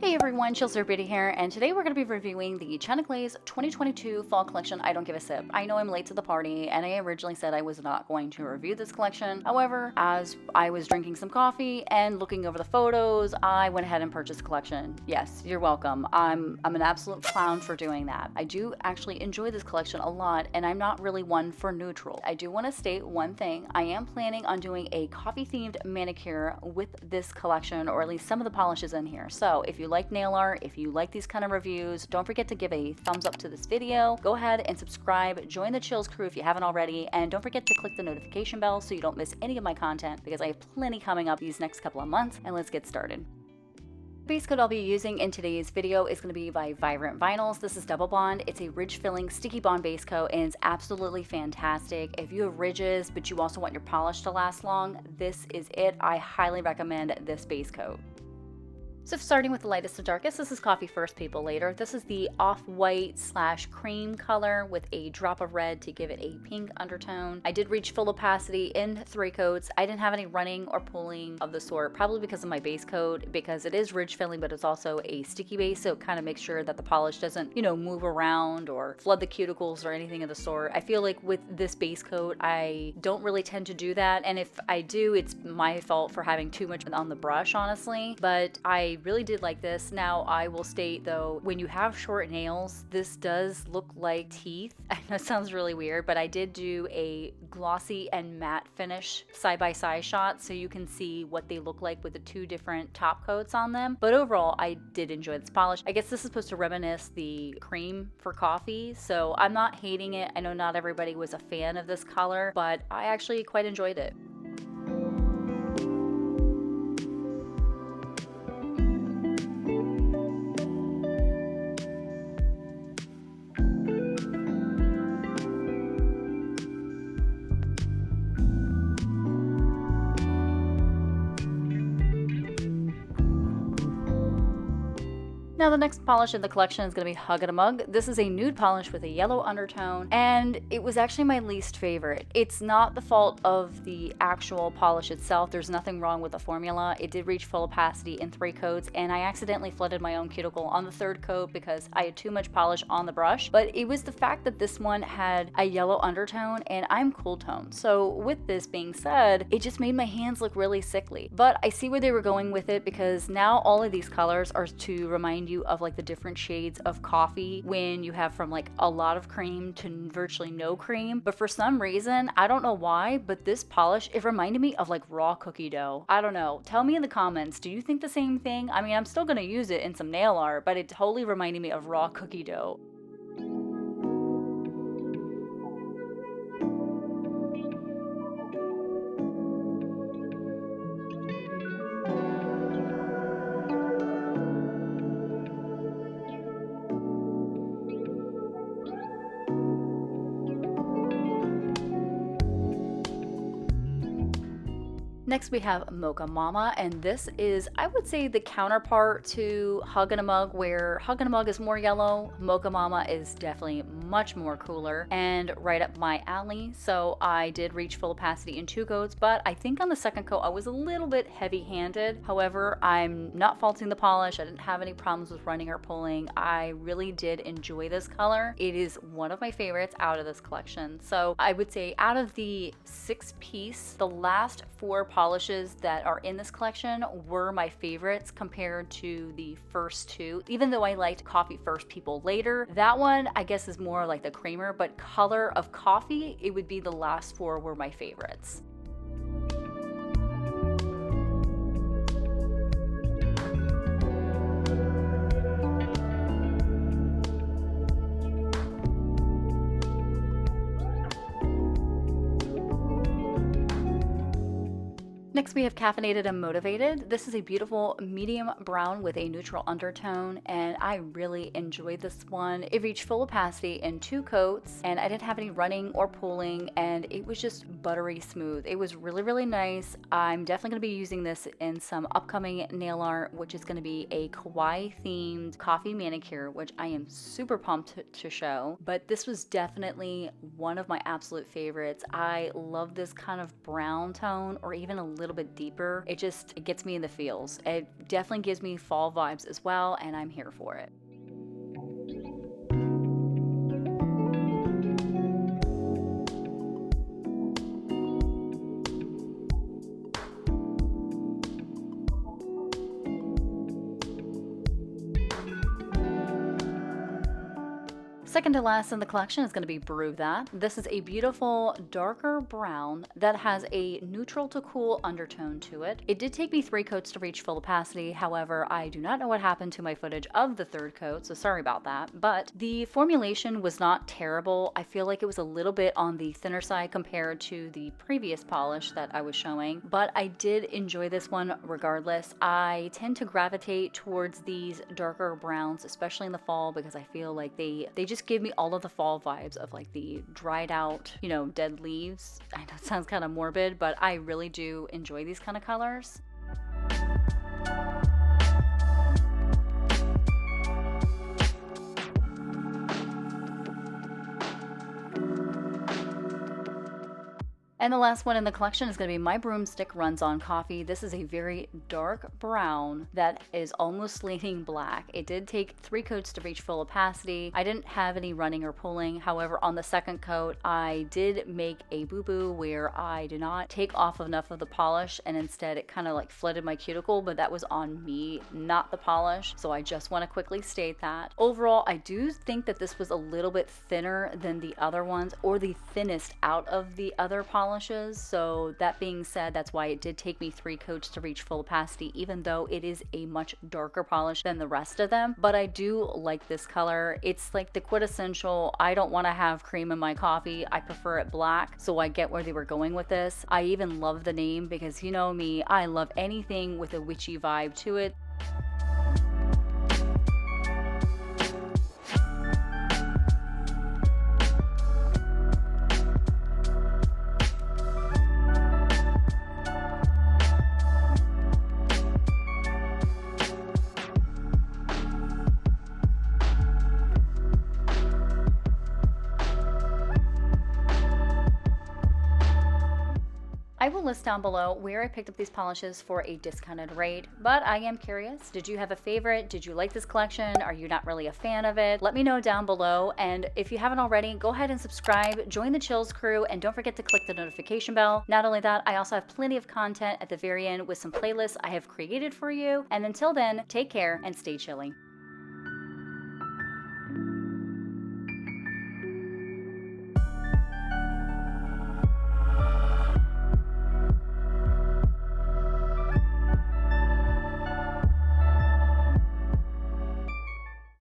Hey everyone, 𝘃𝗶𝗹𝗀𝘀 here, and today we're going to be reviewing the China Glaze 2022 Fall Collection I Don't Give a Sip. I know I'm late to the party, and I originally said I was not going to review this collection. However, as I was drinking some coffee and looking over the photos, I went ahead and purchased the collection. Yes, you're welcome. I'm an absolute clown for doing that. I do actually enjoy this collection a lot, and I'm not really one for neutral. I do want to state one thing. I am planning on doing a coffee-themed manicure with this collection, or at least some of the polishes in here. So if you like nail art, if you like these kind of reviews, don't forget to give a thumbs up to this video. Go ahead and subscribe, join the Chills crew if you haven't already, and don't forget to click the notification bell so you don't miss any of my content, because I have plenty coming up these next couple of months. And let's get started. The base coat I'll be using in today's video is going to be by Vibrant Vinyls. This is Double Bond. It's a ridge filling sticky bond base coat, and it's absolutely fantastic. If you have ridges but you also want your polish to last long, this is it. I highly recommend this base coat. So starting with the lightest to darkest, this is Coffee First, People Later. This is the off-white/cream color with a drop of red to give it a pink undertone. I did reach full opacity in 3 coats. I didn't have any running or pulling of the sort, probably because of my base coat, because it is ridge filling, but it's also a sticky base, so it kind of makes sure that the polish doesn't, move around or flood the cuticles or anything of the sort. I feel like with this base coat, I don't really tend to do that, and if I do, it's my fault for having too much on the brush, honestly, but I really did like this. Now, I will state though, when you have short nails, this does look like teeth. I know it sounds really weird, but I did do a glossy and matte finish side-by-side shot so you can see what they look like with the 2 different top coats on them. But overall, I did enjoy this polish. I guess this is supposed to reminisce the cream for coffee, so I'm not hating it. I know not everybody was a fan of this color, but I actually quite enjoyed it. Now the next polish in the collection is going to be 𝘊𝗶𝗆𝗃. This is a nude polish with a yellow undertone, and it was actually my least favorite. It's not the fault of the actual polish itself. There's nothing wrong with the formula. It did reach full opacity in 3 coats, and I accidentally flooded my own cuticle on the 3rd coat because I had too much polish on the brush. But it was the fact that this one had a yellow undertone, and I'm cool tone. So with this being said, it just made my hands look really sickly. But I see where they were going with it, because now all of these colors are to remind you of like the different shades of coffee when you have from like a lot of cream to virtually no cream. But for some reason, I don't know why, but this polish, it reminded me of like raw cookie dough. I don't know. Tell me in the comments, do you think the same thing? I mean, I'm still gonna use it in some nail art, but it totally reminded me of raw cookie dough. Next we have Mocha Mama, and this is, I would say, the counterpart to 𝘊𝗶𝗆𝗃, where 𝘊𝗶𝗆𝗃 is more yellow, Mocha Mama is definitely much more cooler and right up my alley. So I did reach full opacity in 2 coats, but I think on the 2nd coat I was a little bit heavy-handed. However, I'm not faulting the polish. I didn't have any problems with running or pulling. I really did enjoy this color. It is one of my favorites out of this collection. So I would say out of the 6-piece, the last 4 polishes that are in this collection were my favorites compared to the first 2. Even though I liked Coffee First, People Later, that one I guess is more like the creamer, but color of coffee, it would be the last 4 were my favorites. Next we have Caffeinated and Motivated. This is a beautiful medium brown with a neutral undertone, and I really enjoyed this one. It reached full opacity in 2 coats, and I didn't have any running or pooling, and it was just buttery smooth. It was really, really nice. I'm definitely going to be using this in some upcoming nail art, which is going to be a kawaii themed coffee manicure, which I am super pumped to show. But this was definitely one of my absolute favorites. I love this kind of brown tone, or even a little little bit deeper, it gets me in the feels. It definitely gives me fall vibes as well, and I'm here for it. Second to last in the collection is going to be Brew That. This is a beautiful darker brown that has a neutral to cool undertone to it. It did take me 3 coats to reach full opacity. However, I do not know what happened to my footage of the 3rd coat, so sorry about that. But the formulation was not terrible. I feel like it was a little bit on the thinner side compared to the previous polish that I was showing, but I did enjoy this one regardless. I tend to gravitate towards these darker browns, especially in the fall, because I feel like they just give me all of the fall vibes of like the dried out, you know, dead leaves. I know it sounds kind of morbid, but I really do enjoy these kind of colors. And the last one in the collection is going to be my Broomstick Runs on Coffee. This is a very dark brown that is almost leaning black. It did take 3 coats to reach full opacity. I didn't have any running or pulling. However, on the 2nd coat, I did make a boo-boo where I did not take off enough of the polish, and instead it kind of like flooded my cuticle, but that was on me, not the polish. So I just want to quickly state that. Overall, I do think that this was a little bit thinner than the other ones, or the thinnest out of the other polishes. So that being said, that's why it did take me 3 coats to reach full opacity, even though it is a much darker polish than the rest of them. But I do like this color. It's like the quintessential, I don't want to have cream in my coffee, I prefer it black. So I get where they were going with this. I even love the name because, you know me, I love anything with a witchy vibe to it. I will list down below where I picked up these polishes for a discounted rate, but I am curious, did you have a favorite? Did you like this collection? Are you not really a fan of it? Let me know down below, and if you haven't already, go ahead and subscribe, join the Chills crew, and don't forget to click the notification bell. Not only that, I also have plenty of content at the very end with some playlists I have created for you, and until then, take care and stay chilly.